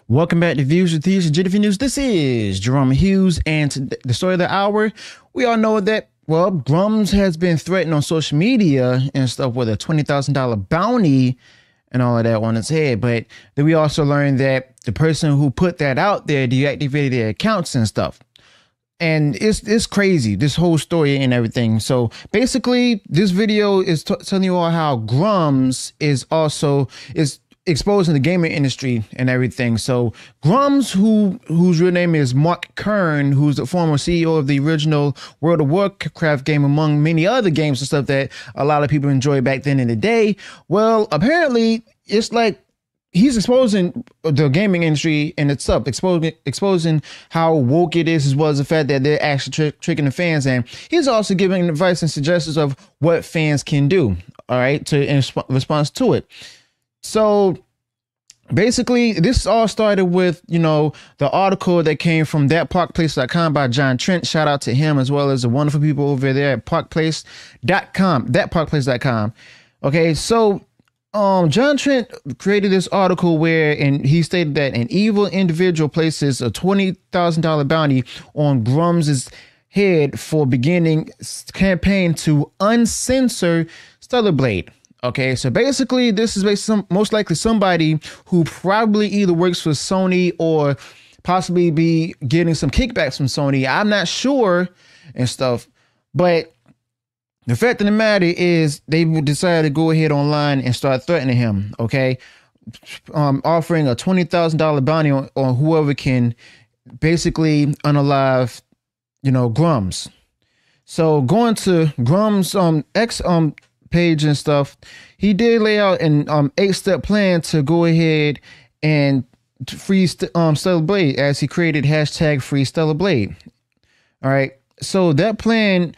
Welcome back to Views with Thieves and GDV News. This is Jerome Hughes, and the story of the hour. We all know that, well, Grummz has been threatened on social media and stuff with a $20,000 bounty and all of that on its head. But then we also learned that the person who put that out there deactivated their accounts and stuff. And it's crazy, this whole story and everything. So basically, this video is telling you all how Grummz is exposing the gaming industry and everything. So Grummz, whose real name is Mark Kern, who's the former CEO of the original World of Warcraft game, among many other games and stuff that a lot of people enjoyed back then in the day. Well, apparently it's like he's exposing the gaming industry and it's up, exposing how woke it is, as well as the fact that they're actually tricking the fans. And he's also giving advice and suggestions of what fans can do, all right, in response to it. So basically, this all started with, the article that came from thatparkplace.com by John Trent. Shout out to him, as well as the wonderful people over there at thatparkplace.com. Okay, so John Trent created this article and he stated that an evil individual places a $20,000 bounty on Grummz's head for beginning campaign to uncensor Stellar Blade. Okay, so basically this is most likely somebody who probably either works for Sony or possibly be getting some kickbacks from Sony. I'm not sure and stuff, but the fact of the matter is they decided to go ahead online and start threatening him, okay? Offering a $20,000 bounty on whoever can basically unalive, Grummz. So going to Grummz X page and stuff, he did lay out an 8-step plan to go ahead and free Stellar Blade, as he created hashtag free Stellar Blade. All right, so that plan,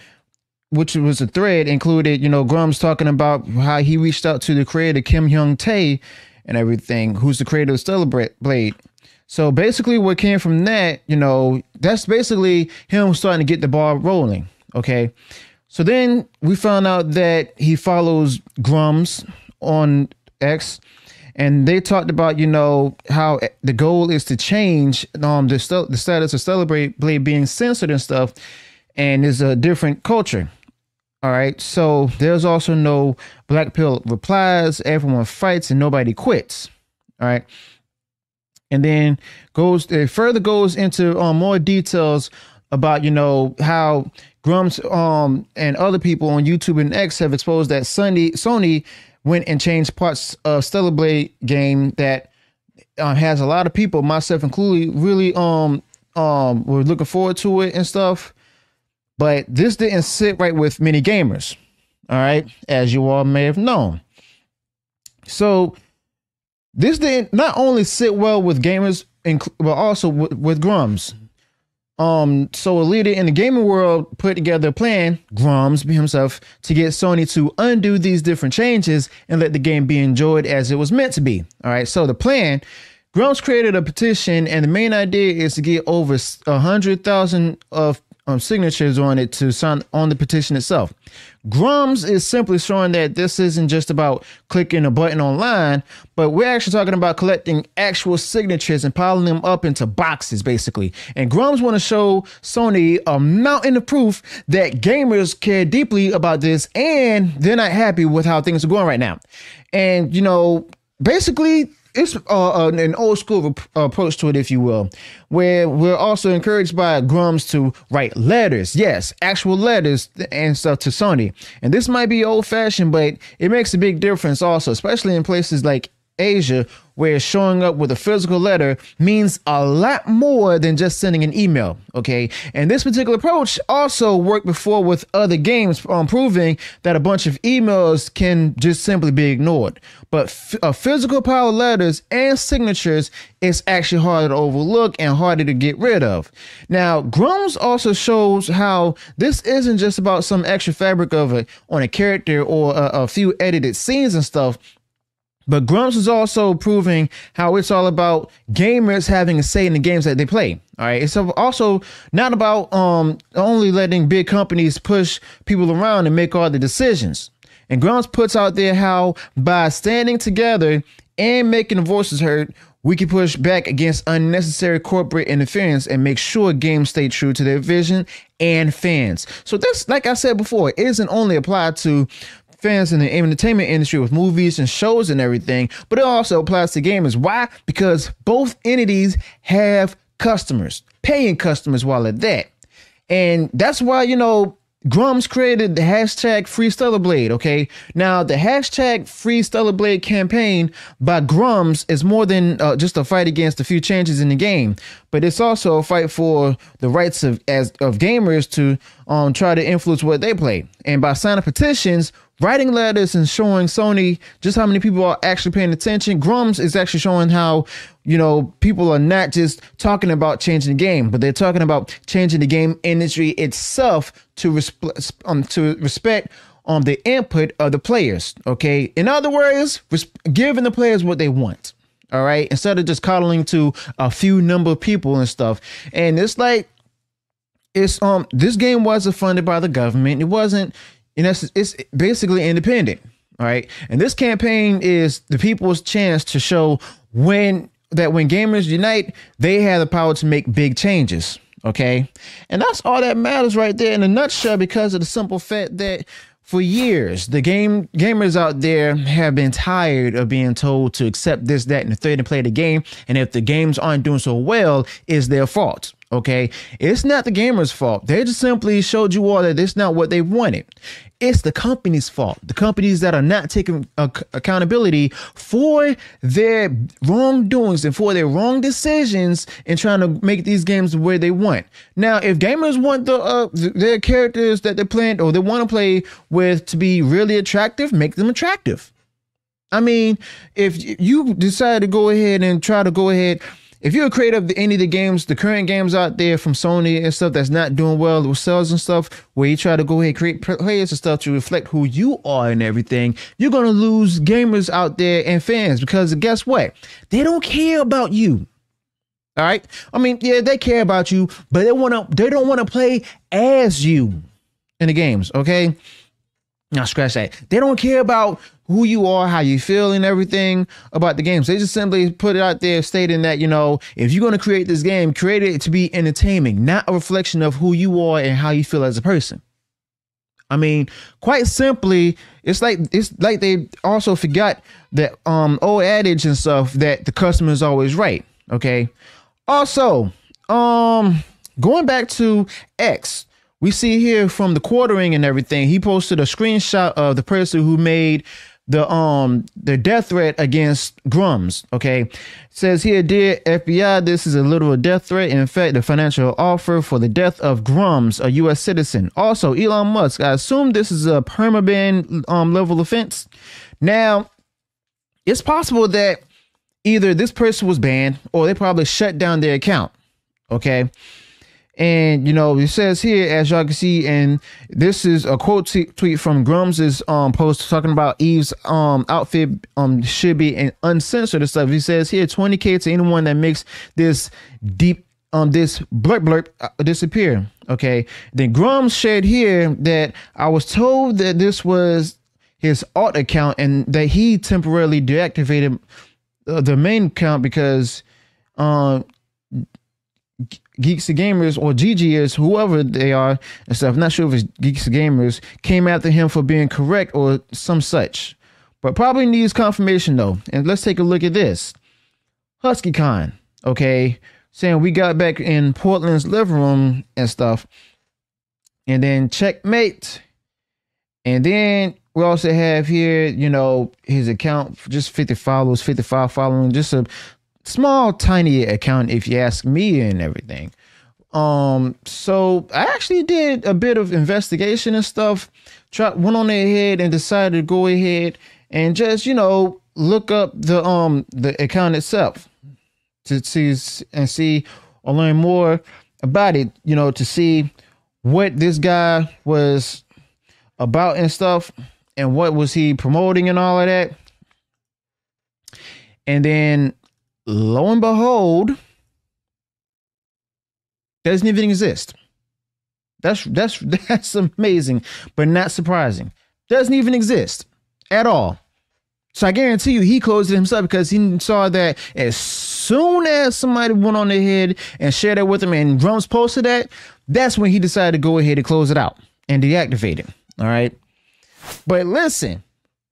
which was a thread, included Grummz talking about how he reached out to the creator Kim Hyung-tae and everything, who's the creator of Stellar Blade. So basically what came from that, that's basically him starting to get the ball rolling. Okay, so then we found out that he follows Grummz on X, and they talked about, how the goal is to change the status of Stellar Blade being censored and stuff, and is a different culture. All right, so there's also no black pill replies, everyone fights and nobody quits. All right, and then it further goes into more details about how Grummz and other people on YouTube and X have exposed that Sony went and changed parts of Stellar Blade game that has a lot of people, myself included, really were looking forward to it and stuff. But this didn't sit right with many gamers, all right, as you all may have known. So this didn't not only sit well with gamers, but also with Grummz. So a leader in the gaming world put together a plan, Grummz himself, to get Sony to undo these different changes and let the game be enjoyed as it was meant to be. All right, so the plan, Grummz created a petition, and the main idea is to get over 100,000 of signatures on it to sign on the petition itself. Grummz is simply showing that this isn't just about clicking a button online, but we're actually talking about collecting actual signatures and piling them up into boxes, basically. And Grummz want to show Sony a mountain of proof that gamers care deeply about this, and they're not happy with how things are going right now. And, basically, it's an old school approach to it, if you will, where we're also encouraged by Grummz to write letters. Yes, actual letters and stuff to Sony. And this might be old fashioned, but it makes a big difference also, especially in places like Asia, where showing up with a physical letter means a lot more than just sending an email. Okay, and this particular approach also worked before with other games, proving that a bunch of emails can just simply be ignored. But a physical pile of letters and signatures is actually harder to overlook and harder to get rid of. Now, Grummz also shows how this isn't just about some extra fabric on a character or a few edited scenes and stuff. But Grummz is also proving how it's all about gamers having a say in the games that they play. All right. It's also not about only letting big companies push people around and make all the decisions. And Grummz puts out there how by standing together and making the voices heard, we can push back against unnecessary corporate interference and make sure games stay true to their vision and fans. So this, like I said before, it isn't only applied to fans in the entertainment industry with movies and shows and everything, but it also applies to gamers. Why? Because both entities have customers, paying customers while at that. And that's why, you know, Grummz created the hashtag Free Stellar Blade. Okay, now the hashtag Free Stellar Blade campaign by Grummz is more than just a fight against a few changes in the game, but it's also a fight for the rights of gamers to try to influence what they play. And by signing petitions, writing letters, and showing Sony just how many people are actually paying attention, Grummz is actually showing how, you know, people are not just talking about changing the game, but they're talking about changing the game industry itself to respect the input of the players. Okay, in other words, giving the players what they want. All right, instead of just coddling to a few number of people and stuff. And it's like, it's this game wasn't funded by the government. It wasn't. And it's basically independent. All right. And this campaign is the people's chance to show when gamers unite, they have the power to make big changes. OK, and that's all that matters right there in a nutshell, because of the simple fact that for years, the gamers out there have been tired of being told to accept this, that, and the third and play the game. And if the games aren't doing so well, it's their fault. OK, it's not the gamers' fault. They just simply showed you all that it's not what they wanted. It's the company's fault. The companies that are not taking accountability for their wrongdoings and for their wrong decisions and trying to make these games the way they want. Now, if gamers want their characters that they're playing or they want to play with to be really attractive, make them attractive. I mean, if you decide to go ahead and try to go ahead, if you're a creator of any of the games, the current games out there from Sony and stuff that's not doing well with sales and stuff, where you try to go ahead and create players and stuff to reflect who you are and everything, you're going to lose gamers out there and fans, because guess what? They don't care about you. All right. I mean, yeah, they care about you, but they don't want to play as you in the games. OK, now scratch that. They don't care about who you are, how you feel, and everything about the games. They just simply put it out there stating that, you know, if you're going to create this game, create it to be entertaining, not a reflection of who you are and how you feel as a person. I mean, quite simply, it's like they also forgot that old adage and stuff that the customer is always right. Okay. Also, going back to X, we see here from the quartering and everything, he posted a screenshot of the person who made the death threat against Grummz. Okay, it says here, dear FBI, this is a literal death threat. In fact, the financial offer for the death of Grummz, a U.S. citizen. Also, Elon Musk. I assume this is a permaban level offense. Now, it's possible that either this person was banned or they probably shut down their account. Okay. And, you know, it says here, as y'all can see, and this is a quote tweet from Grummz's post talking about Eve's outfit should be uncensored and stuff. He says here, 20K to anyone that makes this deep this blurb disappear. Okay. Then Grummz shared here that I was told that this was his alt account and that he temporarily deactivated the main account because Geeks and Gamers or GGers, whoever they are and stuff, I'm not sure if it's Geeks and Gamers, came after him for being correct or some such, but probably needs confirmation though. And let's take a look at this. HuskyCon, okay, saying we got back in Portland's living room and stuff, and then checkmate, and then we also have here, you know, his account just 50 followers, 55 following, just a small tiny account if you ask me and everything. So I actually did a bit of investigation and stuff, went on ahead and decided to go ahead and just, you know, look up the account itself to see or learn more about it, you know, to see what this guy was about and stuff and what was he promoting and all of that. And then lo and behold, doesn't even exist. That's amazing, but not surprising. Doesn't even exist at all. So I guarantee you he closed it himself because he saw that as soon as somebody went on ahead and shared that with him and Grummz posted that, that's when he decided to go ahead and close it out and deactivate it. All right. But listen,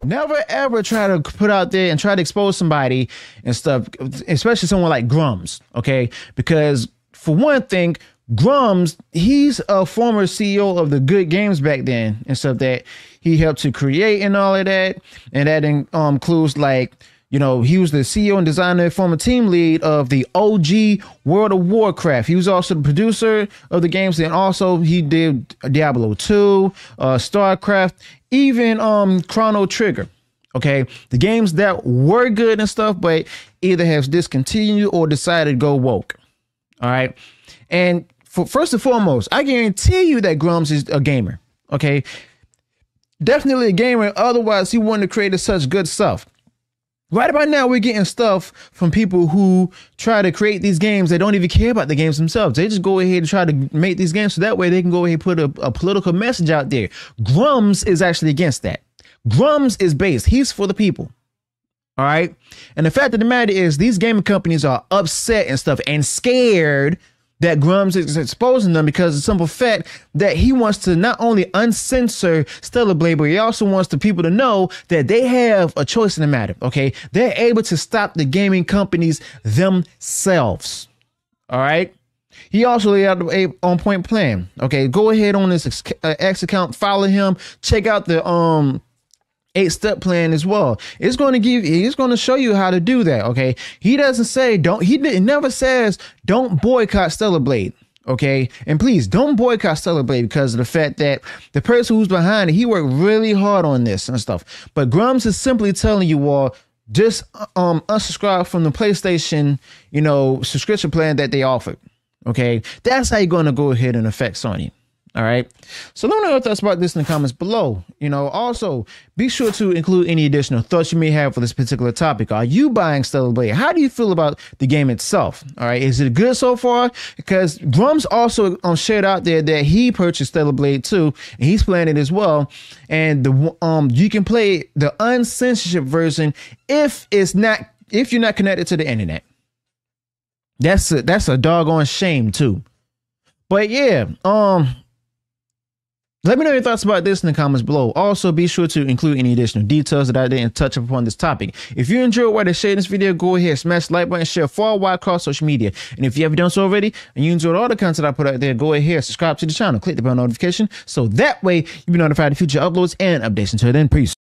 never ever try to put out there and try to expose somebody and stuff, especially someone like Grummz. OK, because for one thing, Grummz, he's a former CEO of the Good Games back then and stuff that he helped to create and all of that. And that includes, like, you know, he was the CEO and designer, former team lead of the OG World of Warcraft. He was also the producer of the games. And also he did Diablo 2, StarCraft, even Chrono Trigger. OK, the games that were good and stuff, but either has discontinued or decided to go woke. All right. And first and foremost, I guarantee you that Grummz is a gamer. OK, definitely a gamer. Otherwise, he wouldn't have created such good stuff. Right about now, we're getting stuff from people who try to create these games. They don't even care about the games themselves. They just go ahead and try to make these games so that way they can go ahead and put a political message out there. Grummz is actually against that. Grummz is based. He's for the people. All right. And the fact of the matter is these gaming companies are upset and stuff and scared that Grummz is exposing them because of the simple fact that he wants to not only uncensor Stellar Blade, but he also wants the people to know that they have a choice in the matter. OK, they're able to stop the gaming companies themselves. All right. He also laid out a on-point plan. OK, go ahead on this X account, follow him, check out the 8-step plan as well. He's going to show you how to do that. OK, he doesn't say never says don't boycott Stellar Blade. OK, and please don't boycott Stellar Blade because of the fact that the person who's behind it, he worked really hard on this and stuff. But Grummz is simply telling you all, just unsubscribe from the PlayStation, you know, subscription plan that they offered. OK, that's how you're going to go ahead and affect Sony. All right. So let me know your thoughts about this in the comments below. You know, also be sure to include any additional thoughts you may have for this particular topic. Are you buying Stellar Blade? How do you feel about the game itself? All right. Is it good so far? Because Grummz also shared out there that he purchased Stellar Blade 2 and he's playing it as well. And you can play the uncensorship version if you're not connected to the internet. That's a doggone shame too. But yeah, let me know your thoughts about this in the comments below. Also, be sure to include any additional details that I didn't touch upon this topic. If you enjoyed what I shared in this video, go ahead, smash the like button, share far wide across social media. And if you haven't done so already, and you enjoyed all the content I put out there, go ahead, subscribe to the channel, click the bell notification, so that way you'll be notified of future uploads and updates. Until then, peace.